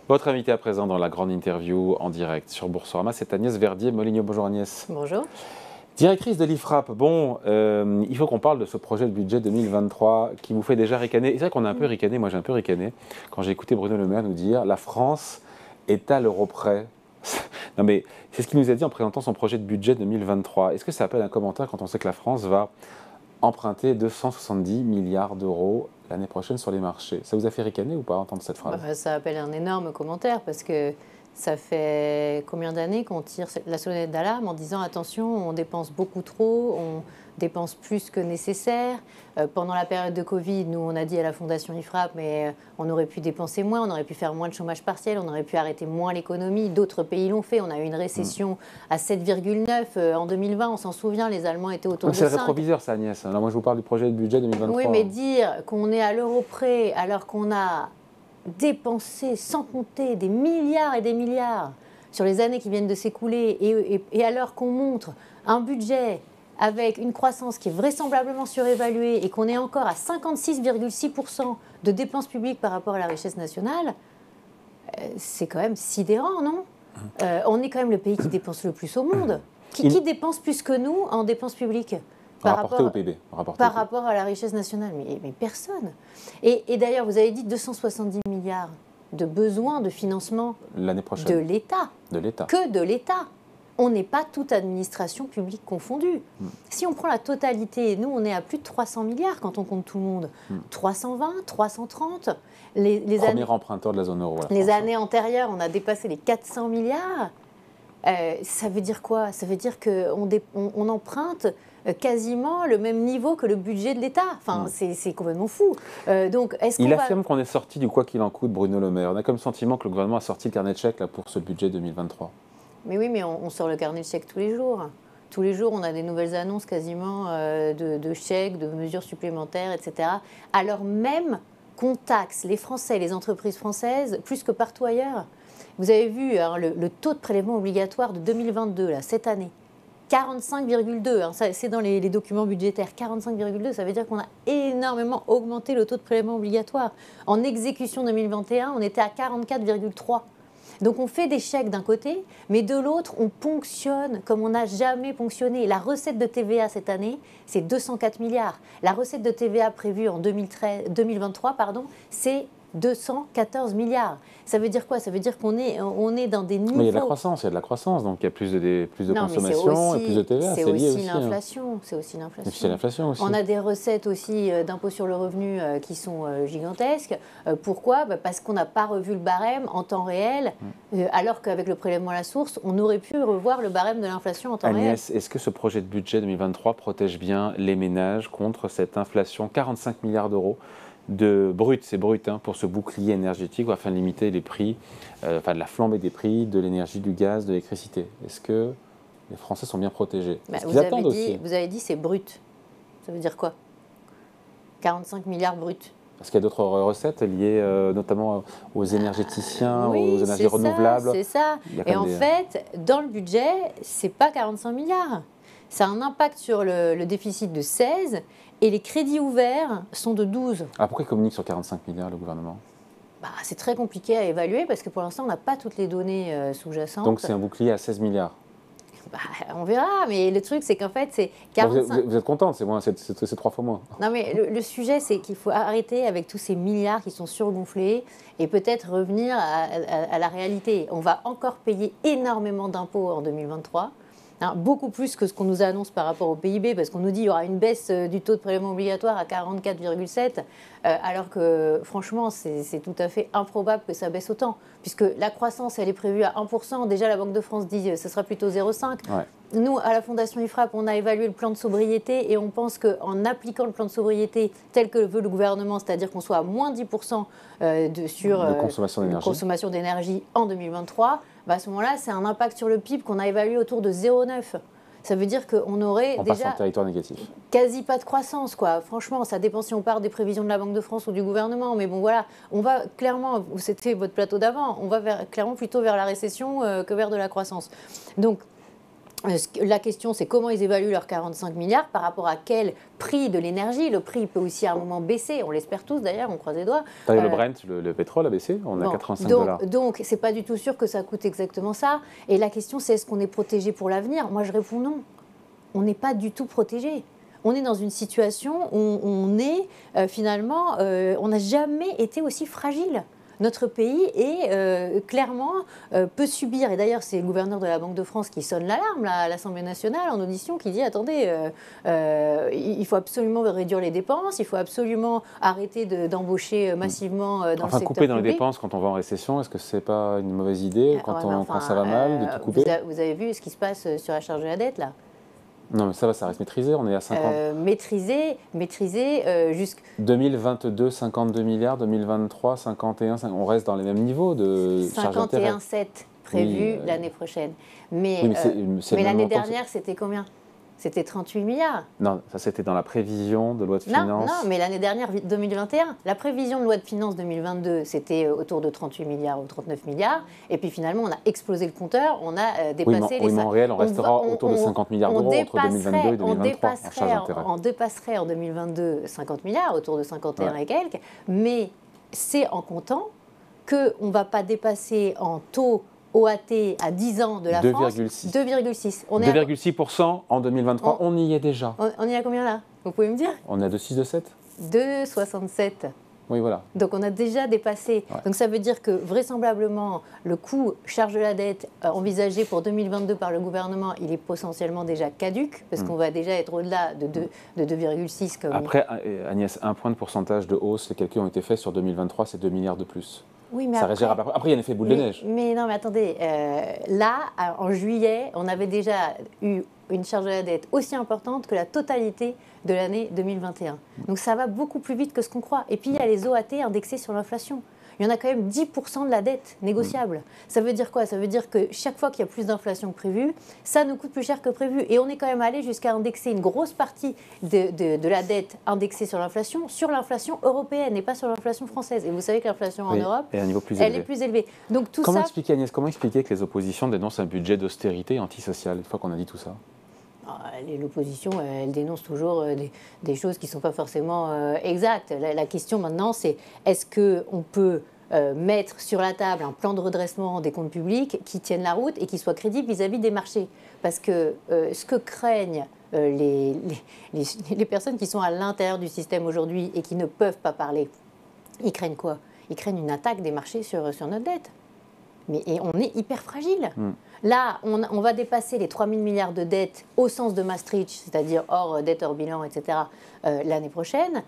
Votre invité à présent dans la grande interview en direct sur Boursorama, c'est Agnès Verdier-Moligno. Bonjour Agnès. Bonjour. Directrice de l'IFRAP. Bon, il faut qu'on parle de ce projet de budget 2023 qui vous fait déjà ricaner. C'est vrai qu'on a un peu ricané, moi j'ai un peu ricané, quand j'ai écouté Bruno Le Maire nous dire « la France est à l'euro près ». Non mais c'est ce qu'il nous a dit en présentant son projet de budget 2023. Est-ce que ça appelle un commentaire quand on sait que la France va emprunter 270 milliards d'euros l'année prochaine sur les marchés? Ça vous a fait ricaner ou pas entendre cette phrase? Ça appelle un énorme commentaire parce que ça fait combien d'années qu'on tire la sonnette d'alarme en disant attention, on dépense beaucoup trop, on dépense plus que nécessaire. Pendant la période de Covid, nous on a dit à la Fondation IFRAP mais on aurait pu dépenser moins, on aurait pu faire moins de chômage partiel, on aurait pu arrêter moins l'économie. D'autres pays l'ont fait. On a eu une récession à 7,9 en 2020. On s'en souvient, les Allemands étaient autour de 5. C'est le rétroviseur ça Agnès. Alors moi je vous parle du projet de budget 2023. Oui, mais dire qu'on est à l'euro près alors qu'on a dépensé sans compter des milliards et des milliards sur les années qui viennent de s'écouler et alors qu'on montre un budget avec une croissance qui est vraisemblablement surévaluée et qu'on est encore à 56,6% de dépenses publiques par rapport à la richesse nationale, c'est quand même sidérant, non? On est quand même le pays qui dépense le plus au monde. Qui dépense plus que nous en dépenses publiques? Par rapport au PIB. Par rapport à la richesse nationale, mais personne. Et d'ailleurs, vous avez dit 270 milliards de besoins de financement l'année prochaine de l'État. De l'État. Que de l'État. On n'est pas toute administration publique confondue. Si on prend la totalité, nous, on est à plus de 300 milliards quand on compte tout le monde. 320, 330. Premier emprunteur de la zone euro. Les années antérieures, on a dépassé les 400 milliards. Ça veut dire quoi? Ça veut dire qu'on emprunte quasiment le même niveau que le budget de l'État. Enfin, c'est complètement fou. Donc, il affirme qu'on est sorti du quoi qu'il en coûte, Bruno Le Maire. On a comme sentiment que le gouvernement a sorti le carnet de chèques là, pour ce budget 2023. Mais oui, mais on sort le carnet de chèques tous les jours. Tous les jours, on a des nouvelles annonces quasiment de chèques, de mesures supplémentaires, etc. Alors même qu'on taxe les Français, les entreprises françaises, plus que partout ailleurs. Vous avez vu hein, le taux de prélèvement obligatoire de 2022, là, cette année. 45,2, hein, c'est dans les documents budgétaires. 45,2, ça veut dire qu'on a énormément augmenté le taux de prélèvement obligatoire. En exécution 2021, on était à 44,3. Donc on fait des chèques d'un côté, mais de l'autre, on ponctionne comme on n'a jamais ponctionné. La recette de TVA cette année, c'est 204 milliards. La recette de TVA prévue en 2023, c'est 214 milliards. Ça veut dire quoi? Ça veut dire qu'on est dans des niveaux... Mais il y a de la croissance, donc il y a plus de consommation et plus de TVA. C'est aussi l'inflation. C'est aussi l'inflation. C'est l'inflation aussi. On a des recettes aussi d'impôt sur le revenu qui sont gigantesques. Pourquoi? Parce qu'on n'a pas revu le barème en temps réel, alors qu'avec le prélèvement à la source, on aurait pu revoir le barème de l'inflation en temps réel. Agnès, est-ce que ce projet de budget 2023 protège bien les ménages contre cette inflation? 45 milliards d'euros de brut, c'est brut, hein, pour ce bouclier énergétique afin de limiter les prix, de la flambée des prix de l'énergie, du gaz, de l'électricité. Est-ce que les Français sont bien protégés? Vous avez dit c'est brut. Ça veut dire quoi? 45 milliards brut. Parce qu'il y a d'autres recettes liées notamment aux énergéticiens, aux énergies renouvelables. C'est ça. Et en fait, dans le budget, c'est pas 45 milliards. Ça a un impact sur le déficit de 16 et les crédits ouverts sont de 12. Alors pourquoi il communique sur 45 milliards le gouvernement? C'est très compliqué à évaluer parce que pour l'instant, on n'a pas toutes les données sous-jacentes. Donc c'est un bouclier à 16 milliards? On verra, mais le truc, c'est qu'en fait, c'est 45... Vous êtes contente, c'est 3 fois moins. Non, mais le sujet, c'est qu'il faut arrêter avec tous ces milliards qui sont surgonflés et peut-être revenir à la réalité. On va encore payer énormément d'impôts en 2023. Beaucoup plus que ce qu'on nous annonce par rapport au PIB, parce qu'on nous dit qu'il y aura une baisse du taux de prélèvement obligatoire à 44,7, alors que franchement, c'est tout à fait improbable que ça baisse autant, puisque la croissance, elle est prévue à 1%. Déjà, la Banque de France dit que ce sera plutôt 0,5%. Ouais. Nous, à la Fondation IFRAP, on a évalué le plan de sobriété et on pense qu'en appliquant le plan de sobriété tel que veut le gouvernement, c'est-à-dire qu'on soit à moins 10% de consommation d'énergie en 2023, à ce moment-là, c'est un impact sur le PIB qu'on a évalué autour de 0,9. Ça veut dire qu'on aurait déjà en territoire négatif. Quasi pas de croissance, quoi. Franchement, ça dépend si on part des prévisions de la Banque de France ou du gouvernement. Mais bon, voilà, on va clairement, c'était votre plateau d'avant, on va clairement plutôt vers la récession que vers de la croissance. Donc, La question, c'est comment ils évaluent leurs 45 milliards par rapport à quel prix de l'énergie. Le prix peut aussi à un moment baisser, on l'espère tous d'ailleurs, on croise les doigts. Le Brent, le pétrole a baissé, on a 85 $. Donc, c'est pas du tout sûr que ça coûte exactement ça. Et la question, c'est est-ce qu'on est protégé pour l'avenir? Moi, je réponds non. On n'est pas du tout protégé. On est dans une situation où on est finalement, on n'a jamais été aussi fragile. Notre pays est clairement peut subir, et d'ailleurs c'est le gouverneur de la Banque de France qui sonne l'alarme à l'Assemblée nationale en audition, qui dit attendez, il faut absolument réduire les dépenses, il faut absolument arrêter d'embaucher massivement dans le secteur couper dans public. les dépenses quand on va en récession, est-ce que c'est pas une mauvaise idée quand ça va mal de tout couper? Vous avez vu ce qui se passe sur la charge de la dette là? Non, mais ça reste maîtrisé, on est à 50. Maîtrisé jusqu'à 2022, 52 milliards, 2023, 51, on reste dans les mêmes niveaux de charge d'intérêt. 51,7 prévu l'année prochaine. Mais, mais l'année dernière, c'était combien? C'était 38 milliards. Non, ça c'était dans la prévision de loi de finances. Non, mais l'année dernière, 2021, la prévision de loi de finances 2022, c'était autour de 38 milliards ou 39 milliards. Et puis finalement, on a explosé le compteur, on a dépassé mais en réel, on restera autour de 50 milliards d'euros entre 2022 et 2023 en charge d'intérêt. On dépasserait en 2022 50 milliards, autour de 51 et quelques. Mais c'est en comptant qu'on ne va pas dépasser en taux OAT à 10 ans de la France, 2,6. 2,6% en 2023, on y est déjà. On y a combien là? Vous pouvez me dire? On est à 2,6, 2,7 2,67. Oui, voilà. Donc on a déjà dépassé. Ouais. Donc ça veut dire que vraisemblablement, le coût charge de la dette envisagé pour 2022 par le gouvernement, il est potentiellement déjà caduc, parce qu'on va déjà être au-delà de 2,6. Après, Agnès, un point de pourcentage de hausse, les calculs ont été faits sur 2023, c'est 2 milliards de plus. Oui, mais après, il y a un effet boule de neige. Mais non, mais attendez, là, en juillet, on avait déjà eu une charge de la dette aussi importante que la totalité de l'année 2021. Donc ça va beaucoup plus vite que ce qu'on croit. Et puis il y a les OAT indexés sur l'inflation. Il y en a quand même 10% de la dette négociable. Ça veut dire quoi? Ça veut dire que chaque fois qu'il y a plus d'inflation que prévu, ça nous coûte plus cher que prévu. Et on est quand même allé jusqu'à indexer une grosse partie de la dette indexée sur l'inflation européenne et pas sur l'inflation française. Et vous savez que l'inflation en Europe, est à un niveau plus elle est plus élevée. Donc tout comment expliquer, Agnès, comment expliquer que les oppositions dénoncent un budget d'austérité antisocial, une fois qu'on a dit tout ça? L'opposition, elle dénonce toujours des choses qui ne sont pas forcément exactes. La question maintenant, c'est est-ce qu'on peut mettre sur la table un plan de redressement des comptes publics qui tienne la route et qui soit crédible vis-à-vis des marchés? Parce que ce que craignent les personnes qui sont à l'intérieur du système aujourd'hui et qui ne peuvent pas parler, ils craignent quoi? Ils craignent une attaque des marchés sur notre dette. Et on est hyper fragile. Là, on va dépasser les 3 000 milliards de dettes au sens de Maastricht, c'est-à-dire hors dette, hors bilan, etc., l'année prochaine.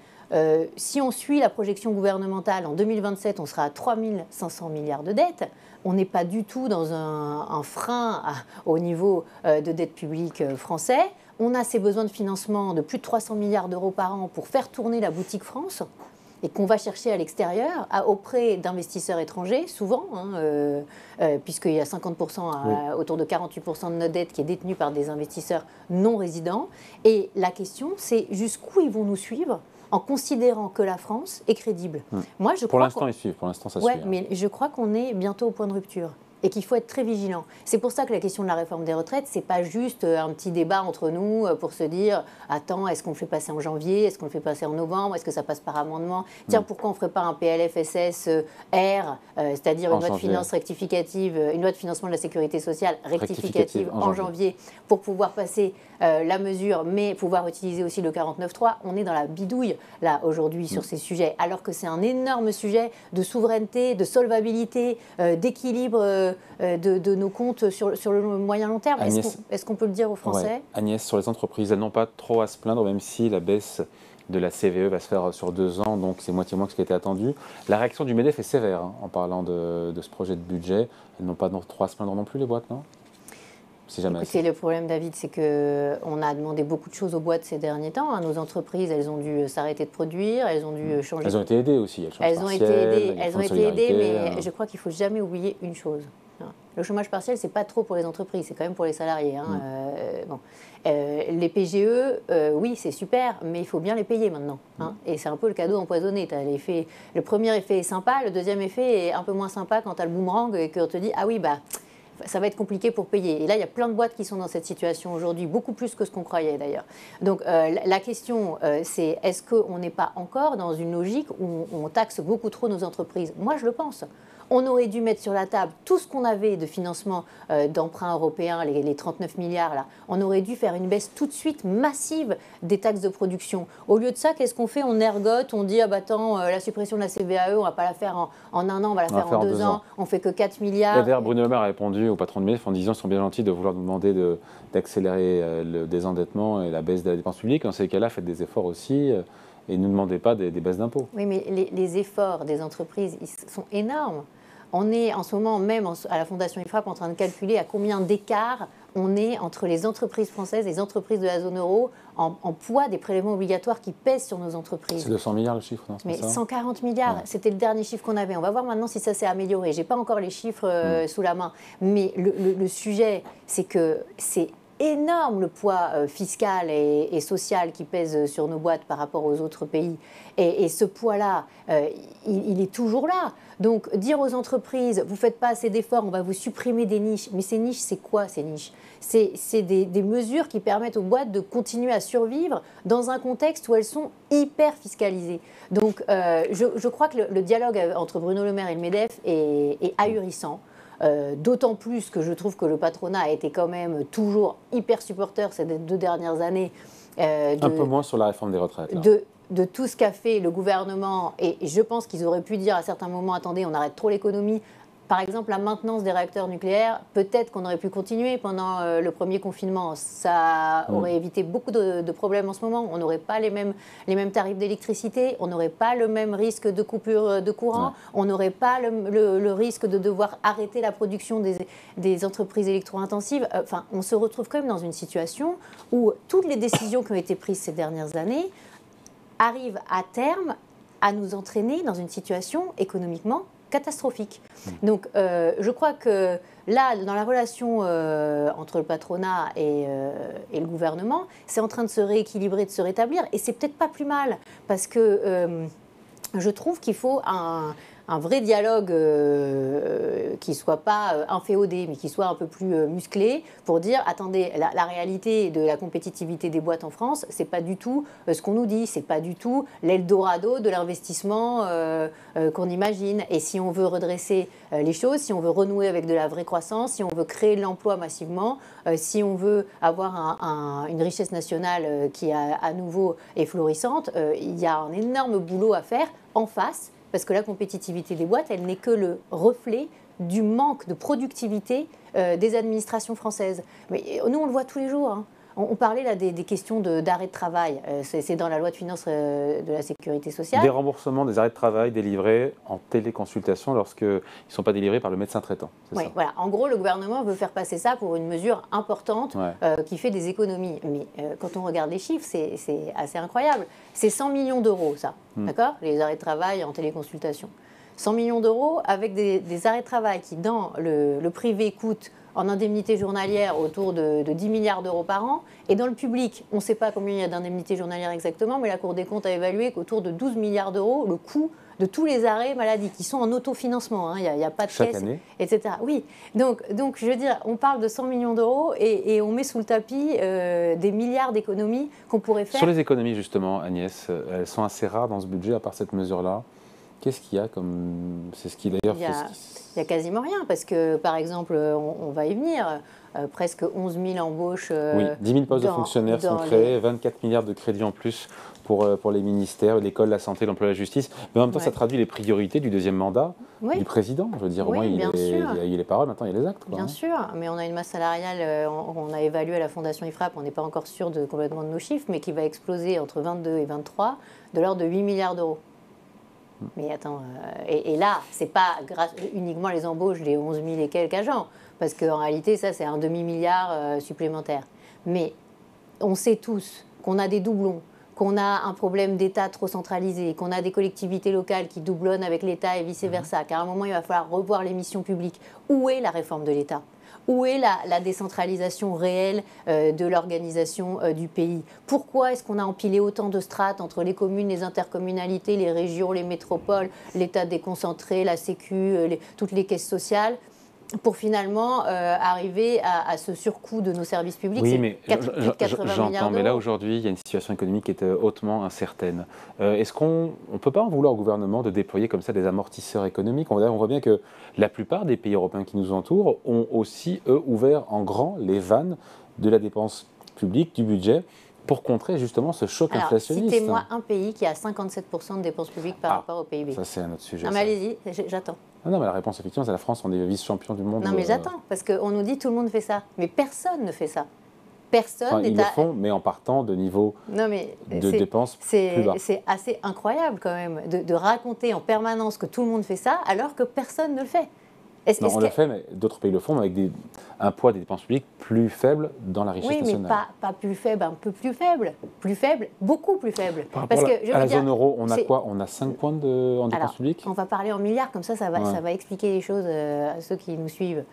Si on suit la projection gouvernementale, en 2027, on sera à 3 500 milliards de dettes. On n'est pas du tout dans un frein au niveau de dette publique français. On a ces besoins de financement de plus de 300 milliards d'euros par an pour faire tourner la boutique France, et qu'on va chercher à l'extérieur, auprès d'investisseurs étrangers, souvent, puisqu'il y a 50%, autour de 48% de notre dette qui est détenue par des investisseurs non résidents. Et la question, c'est jusqu'où ils vont nous suivre en considérant que la France est crédible. Moi, pour l'instant, ils suivent, pour l'instant, ça suit. Mais je crois qu'on est bientôt au point de rupture. Et qu'il faut être très vigilant. C'est pour ça que la question de la réforme des retraites, c'est pas juste un petit débat entre nous pour se dire attends, est-ce qu'on le fait passer en janvier, est-ce qu'on le fait passer en novembre, est-ce que ça passe par amendement? Tiens, pourquoi on ne ferait pas un PLFSS R, c'est-à-dire une loi de finances rectificative, une loi de financement de la sécurité sociale rectificative en janvier, pour pouvoir passer la mesure, mais pouvoir utiliser aussi le 49.3. On est dans la bidouille, là, aujourd'hui, sur ces sujets, alors que c'est un énorme sujet de souveraineté, de solvabilité, d'équilibre de nos comptes sur le moyen long terme. Est-ce qu'on peut le dire aux Français? Agnès, sur les entreprises, elles n'ont pas trop à se plaindre, même si la baisse de la CVE va se faire sur 2 ans, donc c'est moitié moins que ce qui était attendu. La réaction du MEDEF est sévère en parlant de ce projet de budget. Elles n'ont pas trop à se plaindre non plus, les boîtes, non? Écoutez, le problème, David, c'est qu'on a demandé beaucoup de choses aux boîtes ces derniers temps. Nos entreprises, elles ont dû s'arrêter de produire, elles ont dû changer. Elles ont été aidées aussi. Elles ont été aidées, mais je crois qu'il ne faut jamais oublier une chose. Le chômage partiel, ce n'est pas trop pour les entreprises, c'est quand même pour les salariés. Les PGE, oui, c'est super, mais il faut bien les payer maintenant. Et c'est un peu le cadeau empoisonné. Le premier effet est sympa, le deuxième effet est un peu moins sympa quand tu as le boomerang et qu'on te dit « Ah oui, bah, ça va être compliqué pour payer. Et là, il y a plein de boîtes qui sont dans cette situation aujourd'hui, beaucoup plus que ce qu'on croyait d'ailleurs. Donc la question, c'est est-ce qu'on n'est pas encore dans une logique où on taxe beaucoup trop nos entreprises? Moi, je le pense. On aurait dû mettre sur la table tout ce qu'on avait de financement d'emprunts européens, les 39 milliards là. On aurait dû faire une baisse tout de suite massive des taxes de production. Au lieu de ça, qu'est-ce qu'on fait? On ergote, on dit ah bah attends, la suppression de la CVAE, on va pas la faire en un an, on va la faire en 2 ans. On fait que 4 milliards. Et d'ailleurs, Bruno Le Maire a répondu au patron de MEF en disant qu'ils sont bien gentils de vouloir nous demander d'accélérer le désendettement et la baisse de la dépense publique. Dans ces cas-là, faites des efforts aussi. Et ne demandez pas des baisses d'impôts. Oui, mais les efforts des entreprises, ils sont énormes. On est en ce moment même à la Fondation IFRAP en train de calculer à combien d'écart on est entre les entreprises françaises et les entreprises de la zone euro en poids des prélèvements obligatoires qui pèsent sur nos entreprises. C'est 200 milliards le chiffre, non? Mais 140 milliards, ouais. C'était le dernier chiffre qu'on avait. On va voir maintenant si ça s'est amélioré. Je n'ai pas encore les chiffres sous la main. Mais le sujet, c'est que c'est énorme le poids fiscal et social qui pèse sur nos boîtes par rapport aux autres pays. Et ce poids-là, il est toujours là. Donc dire aux entreprises, vous ne faites pas assez d'efforts, on va vous supprimer des niches. Mais ces niches, c'est quoi ces niches? C'est des mesures qui permettent aux boîtes de continuer à survivre dans un contexte où elles sont hyper fiscalisées. Donc je crois que le dialogue entre Bruno Le Maire et le MEDEF est ahurissant. D'autant plus que je trouve que le patronat a été quand même toujours hyper supporter ces 2 dernières années. Un peu moins sur la réforme des retraites. De tout ce qu'a fait le gouvernement. Et je pense qu'ils auraient pu dire à certains moments, attendez, on arrête trop l'économie. Par exemple, la maintenance des réacteurs nucléaires, peut-être qu'on aurait pu continuer pendant le premier confinement. Ça aurait évité beaucoup de problèmes en ce moment. On n'aurait pas les mêmes tarifs d'électricité, on n'aurait pas le même risque de coupure de courant, on n'aurait pas le risque de devoir arrêter la production des entreprises électro-intensives. Enfin, on se retrouve quand même dans une situation où toutes les décisions qui ont été prises ces dernières années arrivent à terme à nous entraîner dans une situation économiquement catastrophique. Donc, je crois que là, dans la relation entre le patronat et le gouvernement, c'est en train de se rééquilibrer, de se rétablir, et c'est peut-être pas plus mal, parce que je trouve qu'il faut un vrai dialogue qui ne soit pas inféodé, mais qui soit un peu plus musclé, pour dire, attendez, la réalité de la compétitivité des boîtes en France, ce n'est pas du tout ce qu'on nous dit, ce n'est pas du tout l'Eldorado de l'investissement qu'on imagine. Et si on veut redresser les choses, si on veut renouer avec de la vraie croissance, si on veut créer de l'emploi massivement, si on veut avoir une richesse nationale qui à nouveau est florissante, il y a un énorme boulot à faire en face. Parce que la compétitivité des boîtes, elle n'est que le reflet du manque de productivité des administrations françaises. Mais nous, on le voit tous les jours. Hein. On parlait là des questions d'arrêt de travail. C'est dans la loi de finances de la sécurité sociale. Des remboursements des arrêts de travail délivrés en téléconsultation lorsqu'ils ne sont pas délivrés par le médecin traitant. Oui, voilà. En gros, le gouvernement veut faire passer ça pour une mesure importante qui fait des économies. Mais quand on regarde les chiffres, c'est assez incroyable. C'est 100 millions d'euros, ça. D'accord ? Les arrêts de travail en téléconsultation. 100 millions d'euros avec des arrêts de travail qui, dans le privé, coûtent en indemnité journalière autour de 10 milliards d'euros par an. Et dans le public, on ne sait pas combien il y a d'indemnités journalières exactement, mais la Cour des comptes a évalué qu'autour de 12 milliards d'euros, le coût de tous les arrêts maladie qui sont en autofinancement. Il n'y a pas de chaque caisse, année, etc. Oui, donc je veux dire, on parle de 100 millions d'euros et on met sous le tapis des milliards d'économies qu'on pourrait faire. Sur les économies, justement, Agnès, elles sont assez rares dans ce budget, à part cette mesure-là. Qu'est-ce qu'il y a comme... C'est ce qui d'ailleurs fait... Il n'y a quasiment rien, parce que, par exemple, on va y venir, presque 11 000 embauches... oui, 10 000 postes de fonctionnaires sont créés, 24 milliards de crédits en plus pour les ministères, l'école, la santé, l'emploi, la justice. Mais en même temps, ça traduit les priorités du deuxième mandat du président. Je veux dire, au moins, il y a les paroles, maintenant il y a les actes. Quoi, bien sûr, mais on a une masse salariale, on a évalué à la Fondation IFRAP, on n'est pas encore sûr complètement de nos chiffres, mais qui va exploser entre 22 et 23, de l'ordre de 8 milliards d'euros. Mais attends, et là, ce n'est pas uniquement les embauches des 11 000 et quelques agents, parce qu'en réalité, ça, c'est un demi-milliard supplémentaire. Mais on sait tous qu'on a des doublons, qu'on a un problème d'État trop centralisé, qu'on a des collectivités locales qui doublonnent avec l'État et vice-versa, qu'à un moment, il va falloir revoir les missions publiques. Où est la réforme de l'État ? Où est la décentralisation réelle de l'organisation du pays? Pourquoi est-ce qu'on a empilé autant de strates entre les communes, les intercommunalités, les régions, les métropoles, l'État déconcentré, la Sécu, toutes les caisses sociales? pour finalement arriver à ce surcoût de nos services publics. Oui, mais plus de 80 milliards j'entends, mais là d'euros. aujourd'hui, il y a une situation économique qui est hautement incertaine. Est-ce qu'on ne peut pas en vouloir au gouvernement de déployer comme ça des amortisseurs économiques? On voit bien que la plupart des pays européens qui nous entourent ont aussi, eux, ouvert en grand les vannes de la dépense publique, du budget, pour contrer justement ce choc inflationniste. Citez-moi un pays qui a 57% de dépenses publiques par rapport au PIB. Ça, c'est un autre sujet. Non, mais allez-y, j'attends. Non, mais la réponse, effectivement, c'est la France. On est vice-champion du monde. Non, mais j'attends, parce qu'on nous dit tout le monde fait ça. Mais personne ne fait ça. Personne ils le font, mais en partant de niveaux de dépenses plus bas. C'est assez incroyable quand même de raconter en permanence que tout le monde fait ça alors que personne ne le fait. On le fait, mais d'autres pays le font, mais avec un poids des dépenses publiques plus faible dans la richesse nationale. Oui, mais pas plus faible, un peu plus faible. Plus faible, beaucoup plus faible. Par rapport à la zone euro, on a quoi? On a 5 points en dépenses publiques? On va parler en milliards, comme ça va expliquer les choses à ceux qui nous suivent.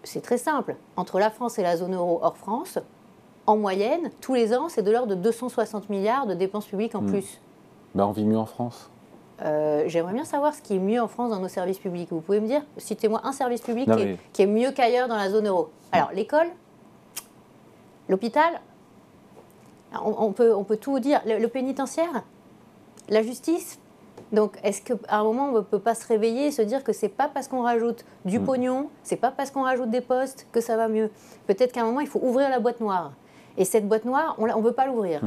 C'est très simple. Entre la France et la zone euro hors France, en moyenne, tous les ans, c'est de l'ordre de 260 milliards de dépenses publiques en plus. Ben, on vit mieux en France. J'aimerais bien savoir ce qui est mieux en France dans nos services publics. Vous pouvez me dire, citez-moi un service public qui est mieux qu'ailleurs dans la zone euro. Alors, l'école, l'hôpital, on peut tout dire. Le pénitentiaire, la justice. Donc, est-ce qu'à un moment, on ne peut pas se réveiller et se dire que ce n'est pas parce qu'on rajoute du pognon, ce n'est pas parce qu'on rajoute des postes que ça va mieux? Peut-être qu'à un moment, il faut ouvrir la boîte noire. Et cette boîte noire, on ne veut pas l'ouvrir.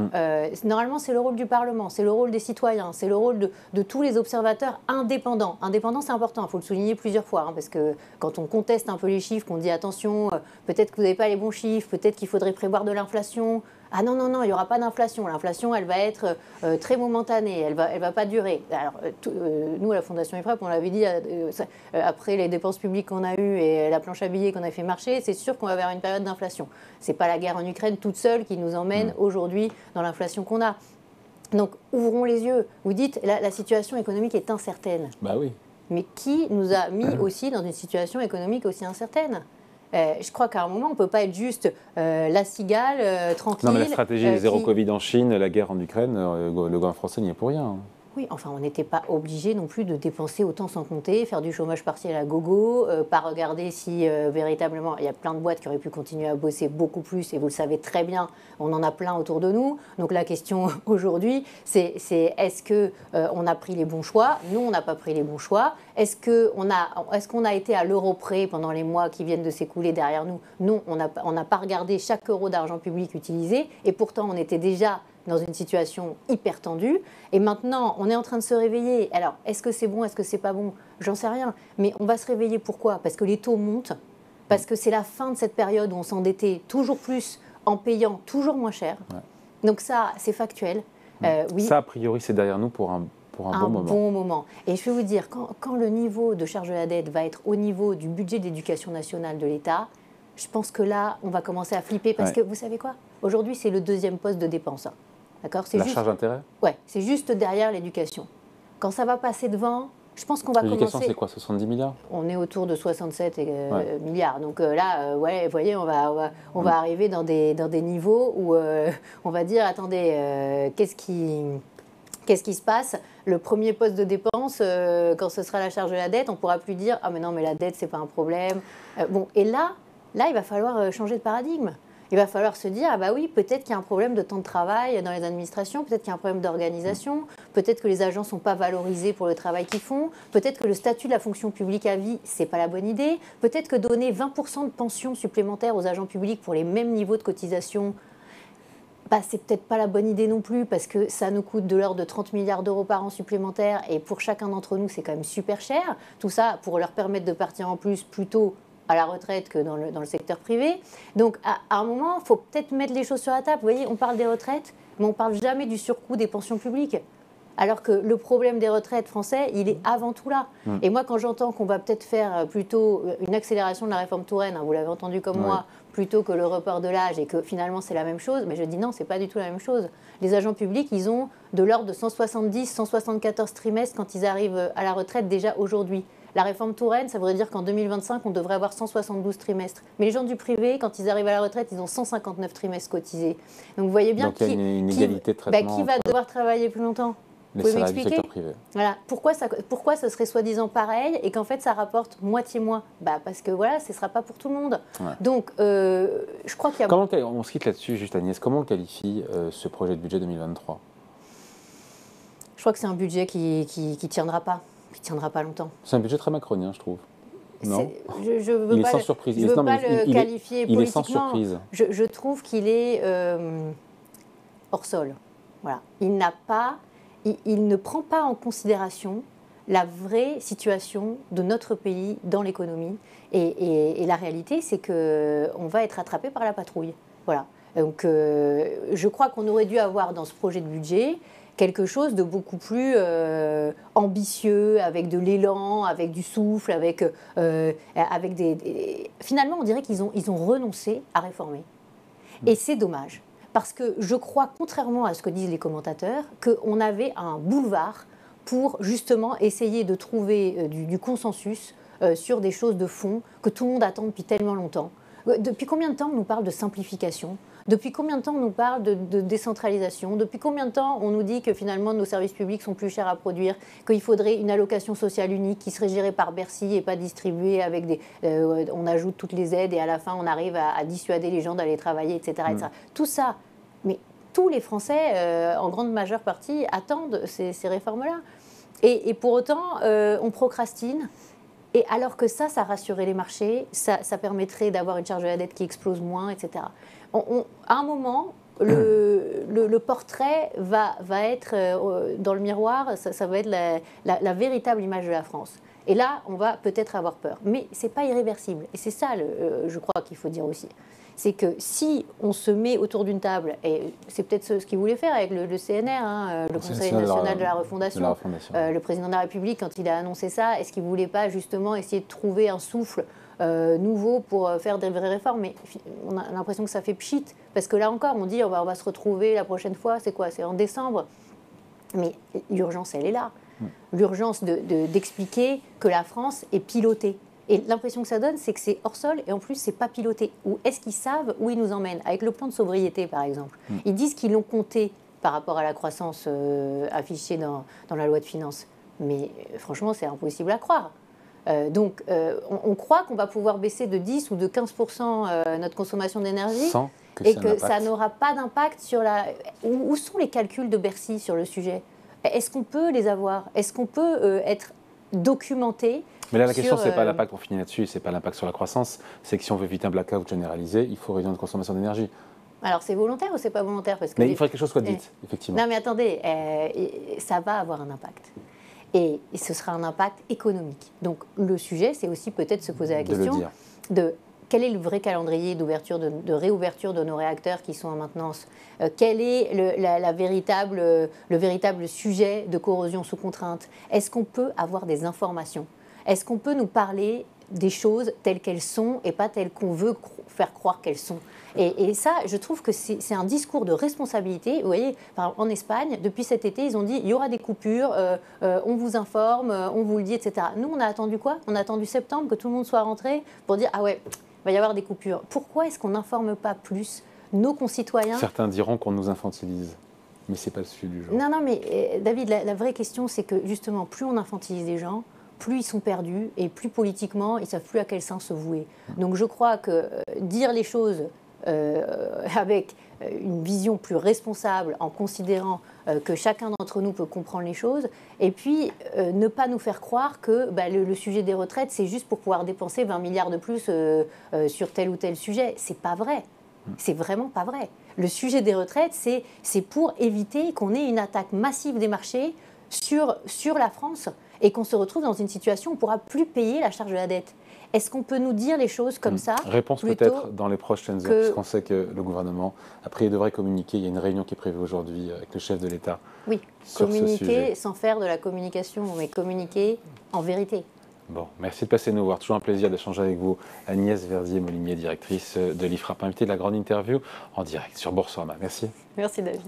Normalement, c'est le rôle du Parlement, c'est le rôle des citoyens, c'est le rôle de tous les observateurs indépendants. Indépendants, c'est important, il faut le souligner plusieurs fois, parce que quand on conteste un peu les chiffres, qu'on dit attention, peut-être que vous n'avez pas les bons chiffres, peut-être qu'il faudrait prévoir de l'inflation. Ah non, il n'y aura pas d'inflation. L'inflation, elle va être très momentanée, elle va pas durer. Alors, nous, à la Fondation IFRAP, on l'avait dit, après les dépenses publiques qu'on a eues et la planche à billets qu'on a fait marcher, c'est sûr qu'on va vers une période d'inflation. Ce n'est pas la guerre en Ukraine toute seule qui nous emmène aujourd'hui dans l'inflation qu'on a. Donc, ouvrons les yeux. Vous dites, la situation économique est incertaine. Bah oui. Mais qui nous a mis aussi dans une situation économique aussi incertaine ? Je crois qu'à un moment, on ne peut pas être juste la cigale, tranquille. Non, mais la stratégie zéro Covid en Chine, la guerre en Ukraine, le gouvernement français n'y est pour rien. Oui, enfin, on n'était pas obligé non plus de dépenser autant sans compter, faire du chômage partiel à gogo, pas regarder si véritablement, il y a plein de boîtes qui auraient pu continuer à bosser beaucoup plus, et vous le savez très bien, on en a plein autour de nous. Donc la question aujourd'hui, c'est est-ce qu'on a pris les bons choix? Nous, on n'a pas pris les bons choix. Est-ce qu'on a été à l'euro près pendant les mois qui viennent de s'écouler derrière nous? Non, on n'a pas regardé chaque euro d'argent public utilisé, et pourtant on était déjà dans une situation hyper tendue. Et maintenant, on est en train de se réveiller. Alors, est-ce que c'est bon, est-ce que c'est pas bon? J'en sais rien. Mais on va se réveiller pourquoi? Parce que les taux montent, parce que c'est la fin de cette période où on s'endettait toujours plus en payant toujours moins cher. Ouais. Donc ça, c'est factuel. Oui. Ça, a priori, c'est derrière nous pour un bon moment. Et je vais vous dire, quand le niveau de charge de la dette va être au niveau du budget d'éducation nationale de l'État, je pense que là, on va commencer à flipper. Parce que, vous savez quoi? Aujourd'hui, c'est le deuxième poste de dépense. D'accord, la charge d'intérêt? Oui, c'est juste derrière l'éducation. Quand ça va passer devant, je pense qu'on va commencer... L'éducation, c'est quoi, 70 milliards? On est autour de 67 milliards. Donc là, vous voyez, on va arriver dans des niveaux où on va dire, attendez, qu'est-ce qui se passe? Le premier poste de dépense, quand ce sera la charge de la dette, on ne pourra plus dire « Ah mais non, mais la dette, ce n'est pas un problème. » Et là, il va falloir changer de paradigme. Il va falloir se dire, ah bah oui, peut-être qu'il y a un problème de temps de travail dans les administrations, peut-être qu'il y a un problème d'organisation, peut-être que les agents ne sont pas valorisés pour le travail qu'ils font, peut-être que le statut de la fonction publique à vie, ce n'est pas la bonne idée, peut-être que donner 20% de pension supplémentaire aux agents publics pour les mêmes niveaux de cotisation, c'est peut-être pas la bonne idée non plus, parce que ça nous coûte de l'ordre de 30 milliards d'euros par an supplémentaires, et pour chacun d'entre nous, c'est quand même super cher. Tout ça pour leur permettre de partir en plus plutôt à la retraite que dans le secteur privé. Donc, à un moment, il faut peut-être mettre les choses sur la table. Vous voyez, on parle des retraites, mais on ne parle jamais du surcoût des pensions publiques. Alors que le problème des retraites français, il est avant tout là. Et moi, quand j'entends qu'on va peut-être faire plutôt une accélération de la réforme Touraine, vous l'avez entendu comme moi, plutôt que le report de l'âge, et que finalement c'est la même chose, mais je dis non, c'est pas du tout la même chose. Les agents publics, ils ont de l'ordre de 170, 174 trimestres quand ils arrivent à la retraite déjà aujourd'hui. La réforme Touraine, ça voudrait dire qu'en 2025, on devrait avoir 172 trimestres. Mais les gens du privé, quand ils arrivent à la retraite, ils ont 159 trimestres cotisés. Donc vous voyez bien une inégalité de traitement qui va devoir travailler plus longtemps? Les Vous pouvez salariés du m'expliquer secteur privé. Voilà. Pourquoi ce serait soi-disant pareil et qu'en fait ça rapporte moitié moins? Parce que voilà, ce ne sera pas pour tout le monde. Ouais. Donc, je crois qu'il y a... On se quitte là-dessus, juste Agnès. Comment on qualifie ce projet de budget 2023? Je crois que c'est un budget qui tiendra pas longtemps. C'est un budget très macronien, je trouve. Non. Je veux il pas est sans surprise. Je veux pas le qualifier politiquement. Il est sans surprise. Je trouve qu'il est hors sol. Voilà. Il ne prend pas en considération la vraie situation de notre pays dans l'économie. Et la réalité, c'est qu'on va être attrapé par la patrouille. Voilà. Donc, je crois qu'on aurait dû avoir dans ce projet de budget quelque chose de beaucoup plus ambitieux, avec de l'élan, avec du souffle, avec des... Finalement, on dirait qu'ils ont renoncé à réformer. Et c'est dommage. Parce que je crois, contrairement à ce que disent les commentateurs, qu'on avait un boulevard pour justement essayer de trouver du consensus sur des choses de fond que tout le monde attend depuis tellement longtemps. Depuis combien de temps on nous parle de simplification ? Depuis combien de temps on nous parle de décentralisation? Depuis combien de temps on nous dit que finalement nos services publics sont plus chers à produire, qu'il faudrait une allocation sociale unique qui serait gérée par Bercy et pas distribuée avec des... on ajoute toutes les aides et à la fin on arrive à dissuader les gens d'aller travailler, etc. etc. Tout ça, mais tous les Français, en grande majeure partie, attendent ces réformes-là. Et pour autant, on procrastine. Et alors que ça rassurerait les marchés, ça permettrait d'avoir une charge de la dette qui explose moins, etc. À un moment, le portrait va être dans le miroir, ça va être la véritable image de la France. Et là, on va peut-être avoir peur. Mais ce n'est pas irréversible. Et c'est ça, je crois, qu'il faut dire aussi. C'est que si on se met autour d'une table, et c'est peut-être ce qu'il voulait faire avec le CNR, le Conseil national de la refondation, le président de la République, quand il a annoncé ça, est-ce qu'il ne voulait pas justement essayer de trouver un souffle nouveau pour faire des vraies réformes? Mais on a l'impression que ça fait pchit, parce que là encore, on dit on va se retrouver la prochaine fois, c'est quoi? C'est en décembre. Mais l'urgence, elle est là. L'urgence d'expliquer que la France est pilotée. Et l'impression que ça donne, c'est que c'est hors sol et en plus, c'est pas piloté. Ou est-ce qu'ils savent où ils nous emmènent? Avec le plan de sobriété, par exemple. Ils disent qu'ils l'ont compté par rapport à la croissance affichée dans la loi de finances. Mais franchement, c'est impossible à croire. Donc, on croit qu'on va pouvoir baisser de 10 ou de 15% notre consommation d'énergie et que ça n'aura pas d'impact sur la... Où sont les calculs de Bercy sur le sujet? Est-ce qu'on peut les avoir? Est-ce qu'on peut être documenté? Mais là, la question, ce n'est pas l'impact, on finit là-dessus, ce n'est pas l'impact sur la croissance, c'est que si on veut éviter un blackout généralisé, il faut réduire notre consommation d'énergie. Alors, c'est volontaire ou c'est pas volontaire? Parce que mais il faudrait que quelque chose soit dit, effectivement. Non, mais attendez, ça va avoir un impact. Et ce sera un impact économique. Donc, le sujet, c'est aussi peut-être se poser la question de quel est le vrai calendrier d'ouverture, de réouverture de nos réacteurs qui sont en maintenance? Quel est le véritable sujet de corrosion sous contrainte? Est-ce qu'on peut avoir des informations? Est-ce qu'on peut nous parler des choses telles qu'elles sont et pas telles qu'on veut faire croire qu'elles sont? Et ça, je trouve que c'est un discours de responsabilité. Vous voyez, en Espagne, depuis cet été, ils ont dit il y aura des coupures, on vous informe, on vous le dit, etc. Nous, on a attendu quoi? On a attendu septembre que tout le monde soit rentré pour dire ah ouais, il va y avoir des coupures. Pourquoi est-ce qu'on n'informe pas plus nos concitoyens? Certains diront qu'on nous infantilise, mais ce n'est pas le sujet du jour. Non, mais David, la vraie question, c'est que justement, plus on infantilise les gens, plus ils sont perdus et plus politiquement, ils ne savent plus à quel sens se vouer. Donc je crois que dire les choses avec une vision plus responsable, en considérant que chacun d'entre nous peut comprendre les choses, et puis ne pas nous faire croire que le sujet des retraites, c'est juste pour pouvoir dépenser 20 milliards de plus sur tel ou tel sujet. C'est pas vrai. C'est vraiment pas vrai. Le sujet des retraites, c'est pour éviter qu'on ait une attaque massive des marchés sur la France et qu'on se retrouve dans une situation où on ne pourra plus payer la charge de la dette. Est-ce qu'on peut nous dire les choses comme ça? Réponse peut-être dans les prochaines heures, puisqu'on sait que le gouvernement, après, il devrait communiquer. Il y a une réunion qui est prévue aujourd'hui avec le chef de l'État. Oui, communiquer sans faire de la communication, mais communiquer en vérité. Bon, merci de passer nous voir. Toujours un plaisir d'échanger avec vous. Agnès Verdier-Molinier, directrice de l'IFRAP, invitée de la grande interview en direct sur Boursorama. Merci. Merci David.